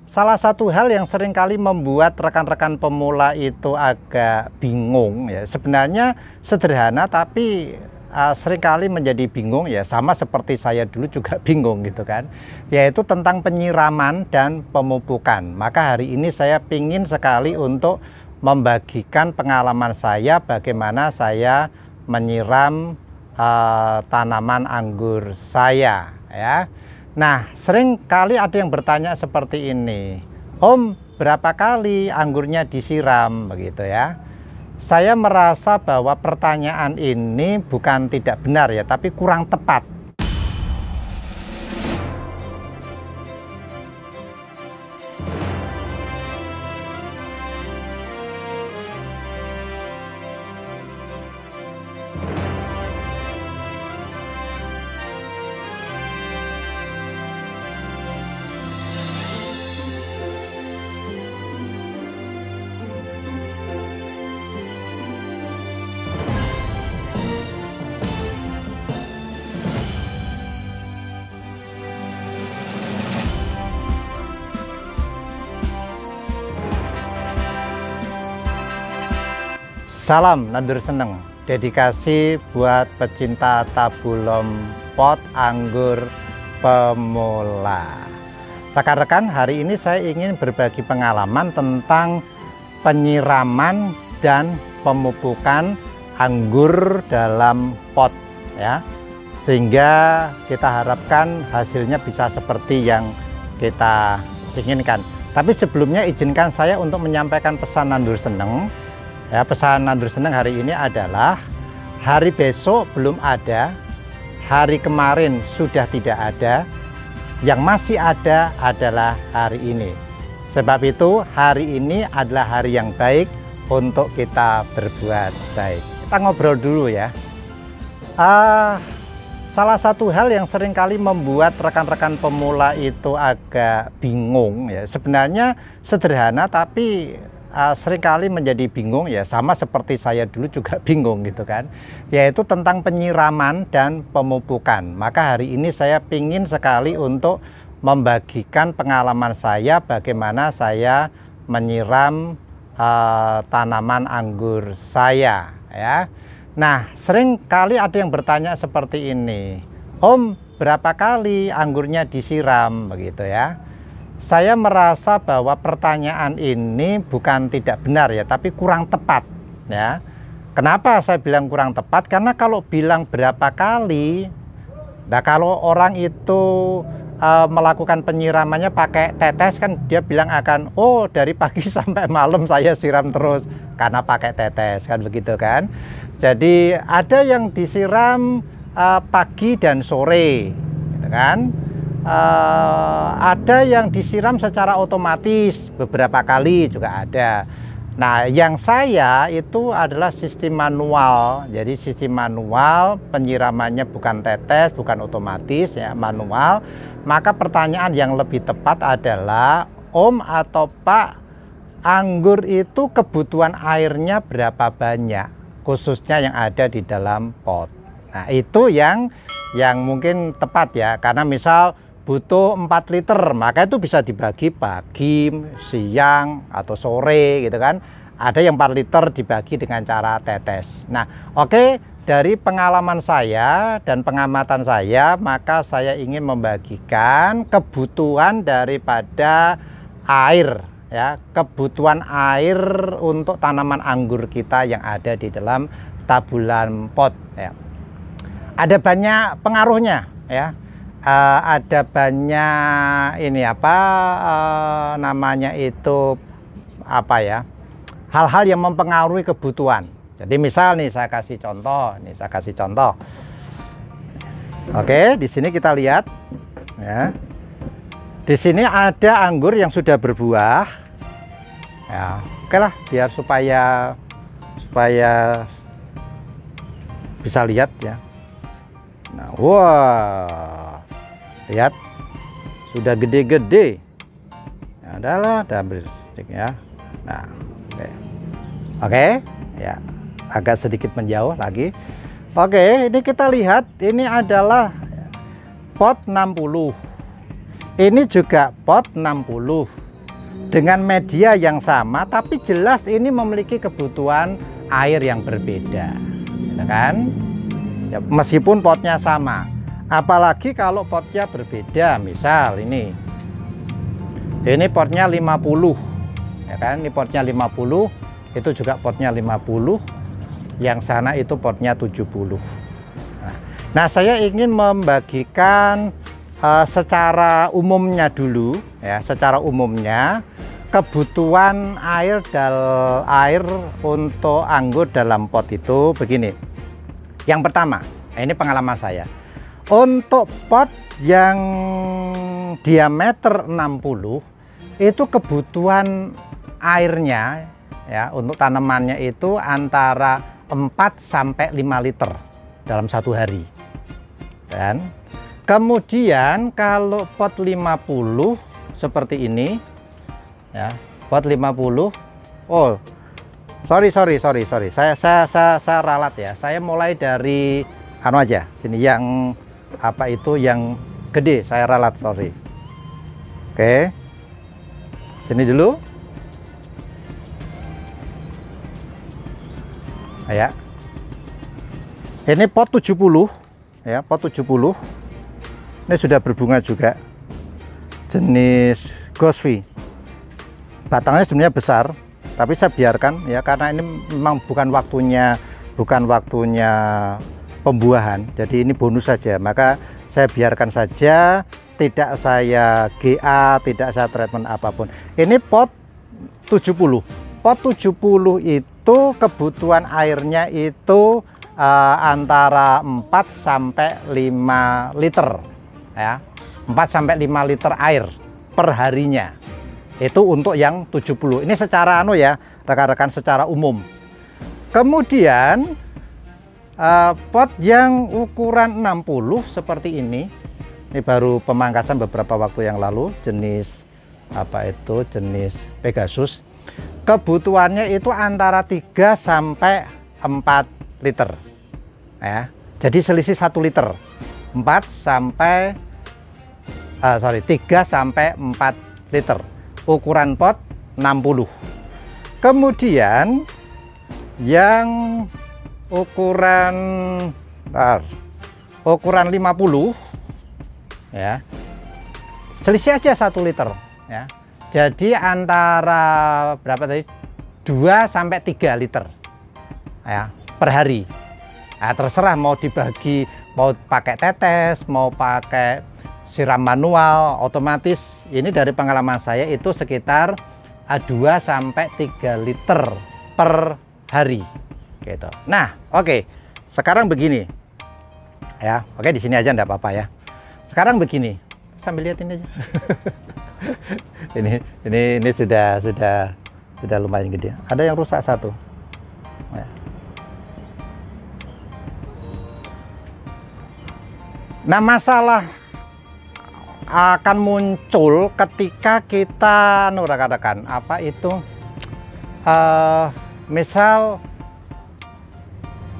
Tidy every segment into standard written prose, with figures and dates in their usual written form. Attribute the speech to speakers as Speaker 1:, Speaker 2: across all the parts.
Speaker 1: Salah satu hal yang seringkali membuat rekan-rekan pemula itu agak bingung ya, sebenarnya sederhana tapi seringkali menjadi bingung ya, sama seperti saya dulu juga bingung gitu kan, yaitu tentang penyiraman dan pemupukan. Maka hari ini saya ingin sekali untuk membagikan pengalaman saya bagaimana saya menyiram tanaman anggur saya ya. Nah, sering kali ada yang bertanya seperti ini, Om, berapa kali anggurnya disiram begitu ya. Saya merasa bahwa pertanyaan ini bukan tidak benar ya, tapi kurang tepat. Salam nandur seneng, dedikasi buat pecinta tabulum pot anggur pemula. Rekan-rekan, hari ini saya ingin berbagi pengalaman tentang penyiraman dan pemupukan anggur dalam pot ya. Sehingga kita harapkan hasilnya bisa seperti yang kita inginkan. Tapi sebelumnya izinkan saya untuk menyampaikan pesan nandur seneng. Ya, pesan nandur seneng hari ini adalah hari besok belum ada, hari kemarin sudah tidak ada, yang masih ada adalah hari ini. Sebab itu hari ini adalah hari yang baik untuk kita berbuat baik. Kita ngobrol dulu ya. Salah satu hal yang seringkali membuat rekan-rekan pemula itu agak bingung ya, sebenarnya sederhana tapi seringkali menjadi bingung ya, sama seperti saya dulu juga bingung gitu kan, yaitu tentang penyiraman dan pemupukan. Maka hari ini saya ingin sekali untuk membagikan pengalaman saya bagaimana saya menyiram tanaman anggur saya ya. Nah, sering kali ada yang bertanya seperti ini, Om, berapa kali anggurnya disiram begitu ya. Saya merasa bahwa pertanyaan ini bukan tidak benar ya, tapi kurang tepat ya. Kenapa saya bilang kurang tepat? Karena kalau bilang berapa kali, nah kalau orang itu melakukan penyiramannya pakai tetes kan dia bilang akan, oh dari pagi sampai malam saya siram terus karena pakai tetes kan begitu kan. Jadi ada yang disiram pagi dan sore gitu kan. Ada yang disiram secara otomatis beberapa kali juga ada. Nah, yang saya itu adalah sistem manual. Jadi sistem manual, penyiramannya bukan tetes, bukan otomatis ya, manual. Maka pertanyaan yang lebih tepat adalah, Om atau Pak, anggur itu kebutuhan airnya berapa banyak, khususnya yang ada di dalam pot. Nah, itu yang mungkin tepat ya, karena misal butuh 4 liter, maka itu bisa dibagi pagi, siang, atau sore gitu kan. Ada yang 4 liter dibagi dengan cara tetes. Nah, oke, dari pengalaman saya dan pengamatan saya, maka saya ingin membagikan kebutuhan daripada air ya, kebutuhan air untuk tanaman anggur kita yang ada di dalam tabulan pot ya. Ada banyak pengaruhnya ya. Ada banyak ini namanya itu apa ya, hal-hal yang mempengaruhi kebutuhan. Jadi misal nih saya kasih contoh, oke, di sini kita lihat ya, di sini ada anggur yang sudah berbuah ya. Oke lah, biar supaya bisa lihat ya. Nah, wah, lihat sudah gede-gede ya, adalah double stick ya. Nah, oke ya, agak sedikit menjauh lagi. Oke, ini kita lihat, ini adalah pot 60, ini juga pot 60 dengan media yang sama, tapi jelas ini memiliki kebutuhan air yang berbeda, gitu kan? Ya, meskipun potnya sama. Apalagi kalau potnya berbeda, misal ini potnya 50, ya kan? Ini potnya 50, itu juga potnya 50, yang sana itu potnya 70. Nah, saya ingin membagikan secara umumnya dulu, ya, secara umumnya kebutuhan air untuk anggur dalam pot itu begini. Yang pertama, ini pengalaman saya. Untuk pot yang diameter 60 itu kebutuhan airnya, ya, untuk tanamannya itu antara 4 sampai 5 liter dalam satu hari. Dan kemudian kalau pot 50 seperti ini, ya, pot 50. Oh, sorry. Saya ralat ya. Saya mulai dari anu aja. Sini yang apa itu yang gede saya ralat, sorry. Oke. Sini dulu. Ya. Ini pot 70, ya, pot 70. Ini sudah berbunga juga. Jenis Gosvi. Batangnya sebenarnya besar, tapi saya biarkan ya karena ini memang bukan waktunya pembuahan. Jadi ini bonus saja. Maka saya biarkan saja, tidak saya GA, tidak saya treatment apapun. Ini pot 70. Pot 70 itu kebutuhan airnya itu antara 4 sampai 5 liter, ya. 4 sampai 5 liter air per harinya. Itu untuk yang 70. Ini secara ya, rekan-rekan, secara umum. Kemudian pot yang ukuran 60 seperti ini baru pemangkasan beberapa waktu yang lalu, jenis jenis Pegasus. Kebutuhannya itu antara 3 sampai 4 liter. Ya. Jadi selisih 1 liter. 3 sampai 4 liter. Ukuran pot 60. Kemudian yang ukuran 50, ya, selisih aja 1 liter, ya. Jadi antara berapa tadi, 2 sampai 3 liter, ya, per hari. Nah, terserah mau dibagi, mau pakai tetes, mau pakai siram manual, otomatis. Ini dari pengalaman saya itu sekitar 2 sampai 3 liter per hari gitu. Nah, oke. Sekarang begini. Ya, oke, di sini aja enggak apa-apa ya. Sekarang begini. Sambil lihat ini aja. ini sudah lumayan gede. Ada yang rusak satu. Ya. Nah, masalah akan muncul ketika kita rekan-rekan misal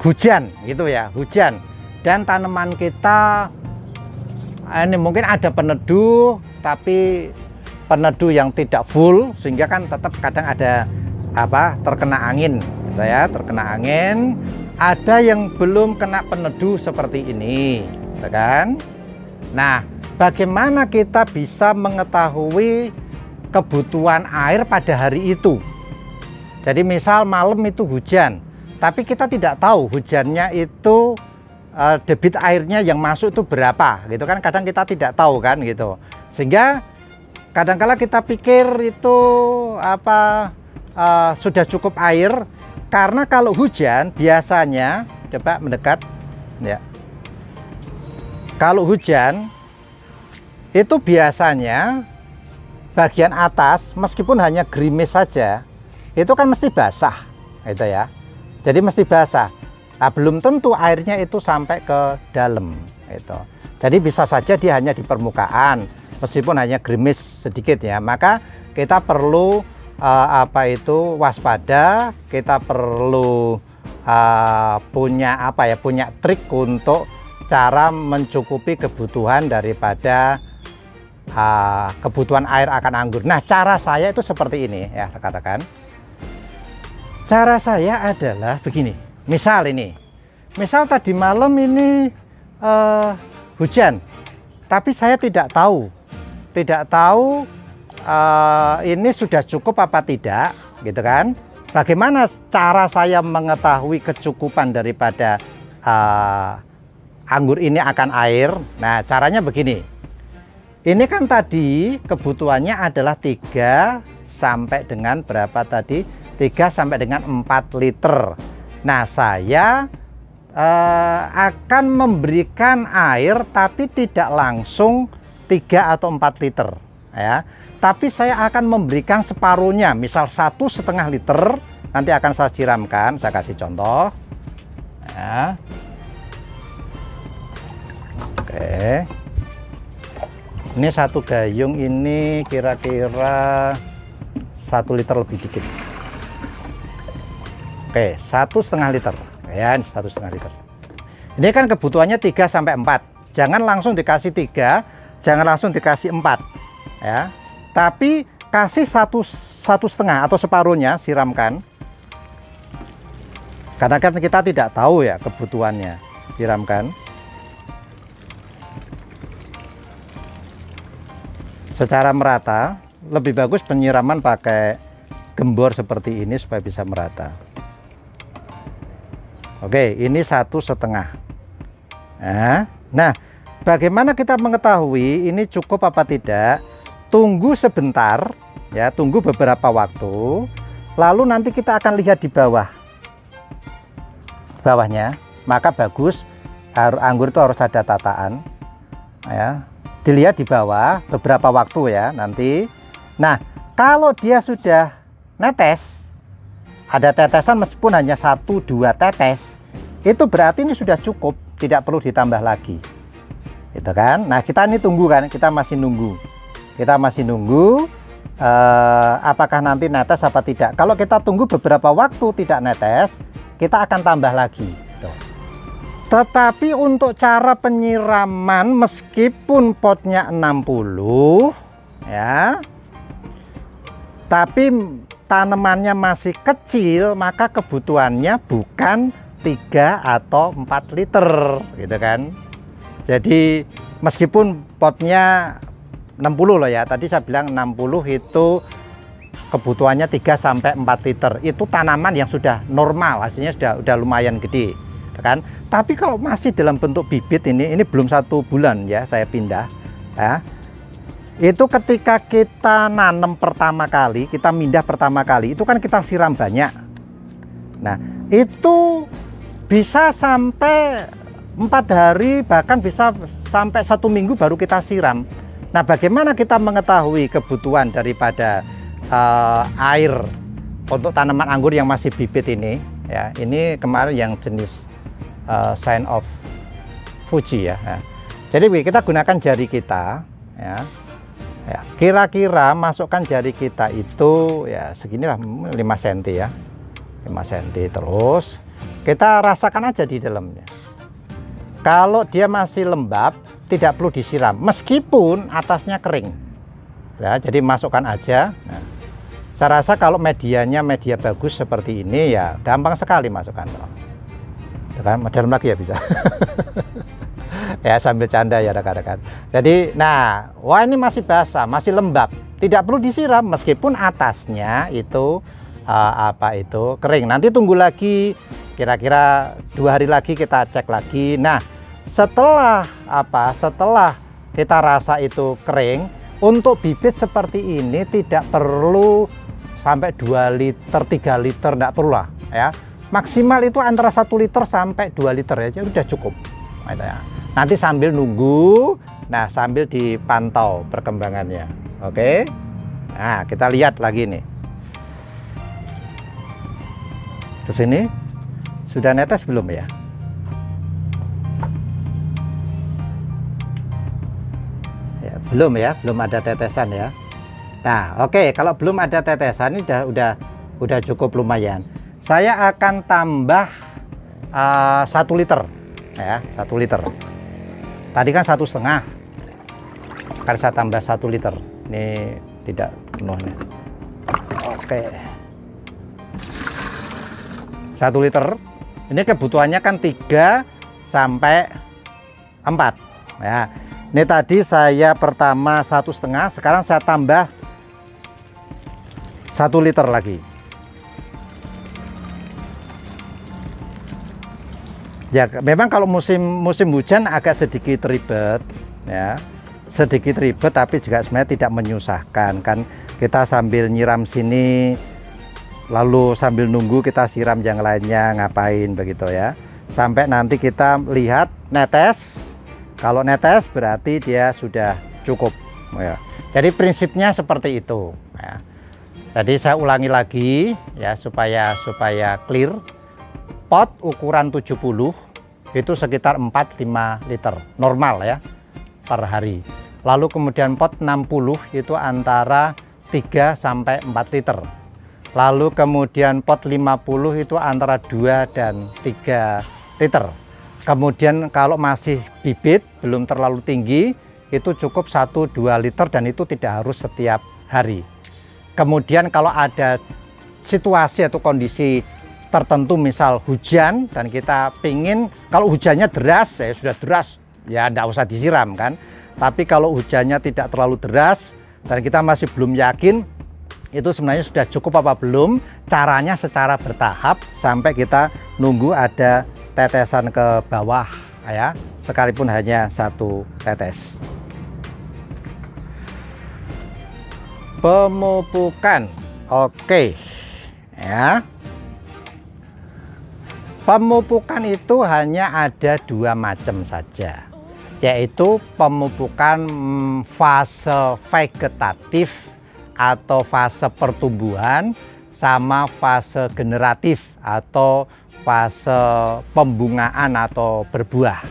Speaker 1: hujan gitu ya, hujan, dan tanaman kita ini mungkin ada peneduh, tapi peneduh yang tidak full, sehingga kan tetap kadang ada terkena angin gitu ya, terkena angin. Ada yang belum kena peneduh seperti ini, gitu kan? Nah, bagaimana kita bisa mengetahui kebutuhan air pada hari itu? Jadi misal malam itu hujan, tapi kita tidak tahu hujannya itu debit airnya yang masuk itu berapa, gitu kan? Kadang kita tidak tahu kan, gitu. Sehingga kadang-kala kita pikir itu sudah cukup air, karena kalau hujan biasanya, coba mendekat, ya. Kalau hujan itu biasanya bagian atas meskipun hanya gerimis saja itu kan mesti basah, gitu ya. Jadi mesti basah. Nah, belum tentu airnya itu sampai ke dalam, gitu. Jadi bisa saja dia hanya di permukaan meskipun hanya gerimis sedikit ya. Maka kita perlu waspada. Kita perlu punya trik untuk cara mencukupi kebutuhan daripada kebutuhan air akan anggur. Nah, cara saya itu seperti ini ya rekan-rekan. Cara saya adalah begini. Misal tadi malam ini hujan, tapi saya tidak tahu ini sudah cukup apa tidak, gitu kan? Bagaimana cara saya mengetahui kecukupan daripada anggur ini akan air? Nah, caranya begini. Ini kan tadi kebutuhannya adalah 3 sampai dengan berapa tadi? 3 sampai dengan 4 liter. Nah, saya akan memberikan air tapi tidak langsung 3 atau 4 liter ya. Tapi saya akan memberikan separuhnya, misal 1,5 liter. Nanti akan saya siramkan, saya kasih contoh ya. Oke. Ini 1 gayung ini kira-kira 1 liter lebih dikit. Oke, 1,5 liter. Ya, ini 1,5 liter. Ini kan kebutuhannya 3 sampai 4. Jangan langsung dikasih 3, jangan langsung dikasih 4. Ya. Tapi kasih 1,5 atau separuhnya, siramkan. Karena kan kita tidak tahu ya kebutuhannya. Siramkan. Secara merata, lebih bagus penyiraman pakai gembor seperti ini supaya bisa merata. Oke, ini 1,5. Nah, bagaimana kita mengetahui ini cukup apa tidak? Tunggu sebentar ya, tunggu beberapa waktu, lalu nanti kita akan lihat di bawahnya, maka bagus anggur itu harus ada tataan ya. Dilihat di bawah beberapa waktu ya nanti. Nah, kalau dia sudah netes, ada tetesan meskipun hanya 1-2 tetes, itu berarti ini sudah cukup, tidak perlu ditambah lagi, gitu kan? Nah, kita ini tunggu kan, kita masih nunggu apakah nanti netes apa tidak. Kalau kita tunggu beberapa waktu tidak netes, kita akan tambah lagi. Tetapi untuk cara penyiraman, meskipun potnya 60 ya, tapi tanamannya masih kecil, maka kebutuhannya bukan 3 atau 4 liter, gitu kan. Jadi meskipun potnya 60 loh ya, tadi saya bilang 60 itu kebutuhannya 3 sampai 4 liter. Itu tanaman yang sudah normal, hasilnya sudah lumayan gede, kan. Tapi kalau masih dalam bentuk bibit ini belum 1 bulan ya saya pindah ya. Itu ketika kita nanam pertama kali, kita mindah pertama kali, itu kan kita siram banyak. Nah, itu bisa sampai 4 hari, bahkan bisa sampai 1 minggu baru kita siram. Nah, bagaimana kita mengetahui kebutuhan daripada air untuk tanaman anggur yang masih bibit ini ya? Ini kemarin yang jenis sign of Fuji ya. Jadi kita gunakan jari kita ya. Kira-kira masukkan jari kita itu ya seginilah 5 cm ya, 5 cm. Terus kita rasakan aja di dalamnya. Kalau dia masih lembab, tidak perlu disiram meskipun atasnya kering ya. Jadi masukkan aja. Nah, saya rasa kalau medianya media bagus seperti ini ya gampang sekali masukkan. Kan dalam lagi ya bisa. Ya sambil canda ya rekan-rekan. Jadi nah, wah ini masih basah, masih lembab, tidak perlu disiram meskipun atasnya itu kering. Nanti tunggu lagi kira-kira 2 hari lagi kita cek lagi. Nah, setelah kita rasa itu kering, untuk bibit seperti ini tidak perlu sampai 2 liter 3 liter, tidak perlu lah ya. Maksimal itu antara 1 liter sampai 2 liter ya, sudah cukup. Nanti sambil nunggu, nah sambil dipantau perkembangannya. Oke. Nah, kita lihat lagi nih. Terus ini sudah netes belum ya? Ya, belum ya, belum ada tetesan ya. Nah, oke, kalau belum ada tetesan ini udah cukup lumayan. Saya akan tambah 1 liter ya, 1 liter. Tadi kan 1,5. Akan saya tambah 1 liter. Ini tidak penuh nih. Oke. 1 liter. Ini kebutuhannya kan 3 sampai 4. Ya. Ini tadi saya pertama 1,5, sekarang saya tambah 1 liter lagi. Ya, memang kalau musim hujan agak sedikit ribet, ya, sedikit ribet, tapi juga sebenarnya tidak menyusahkan kan. Kita sambil nyiram sini, lalu sambil nunggu kita siram yang lainnya, ngapain begitu ya. Sampai nanti kita lihat netes. Kalau netes berarti dia sudah cukup. Ya. Jadi prinsipnya seperti itu. Ya. Jadi saya ulangi lagi ya supaya clear. Pot ukuran 70 itu sekitar 4-5 liter normal ya per hari. Lalu kemudian pot 60 itu antara 3 sampai 4 liter. Lalu kemudian pot 50 itu antara 2 dan 3 liter. Kemudian kalau masih bibit belum terlalu tinggi itu cukup 1-2 liter dan itu tidak harus setiap hari. Kemudian kalau ada situasi atau kondisi tertentu misal hujan dan kita pingin, kalau hujannya deras ya sudah deras ya enggak usah disiram kan. Tapi kalau hujannya tidak terlalu deras dan kita masih belum yakin itu sebenarnya sudah cukup apa belum, caranya secara bertahap sampai kita nunggu ada tetesan ke bawah ya, sekalipun hanya 1 tetes. Pemupukan. Oke ya. Pemupukan itu hanya ada 2 macam saja, yaitu pemupukan fase vegetatif atau fase pertumbuhan sama fase generatif atau fase pembungaan atau berbuah.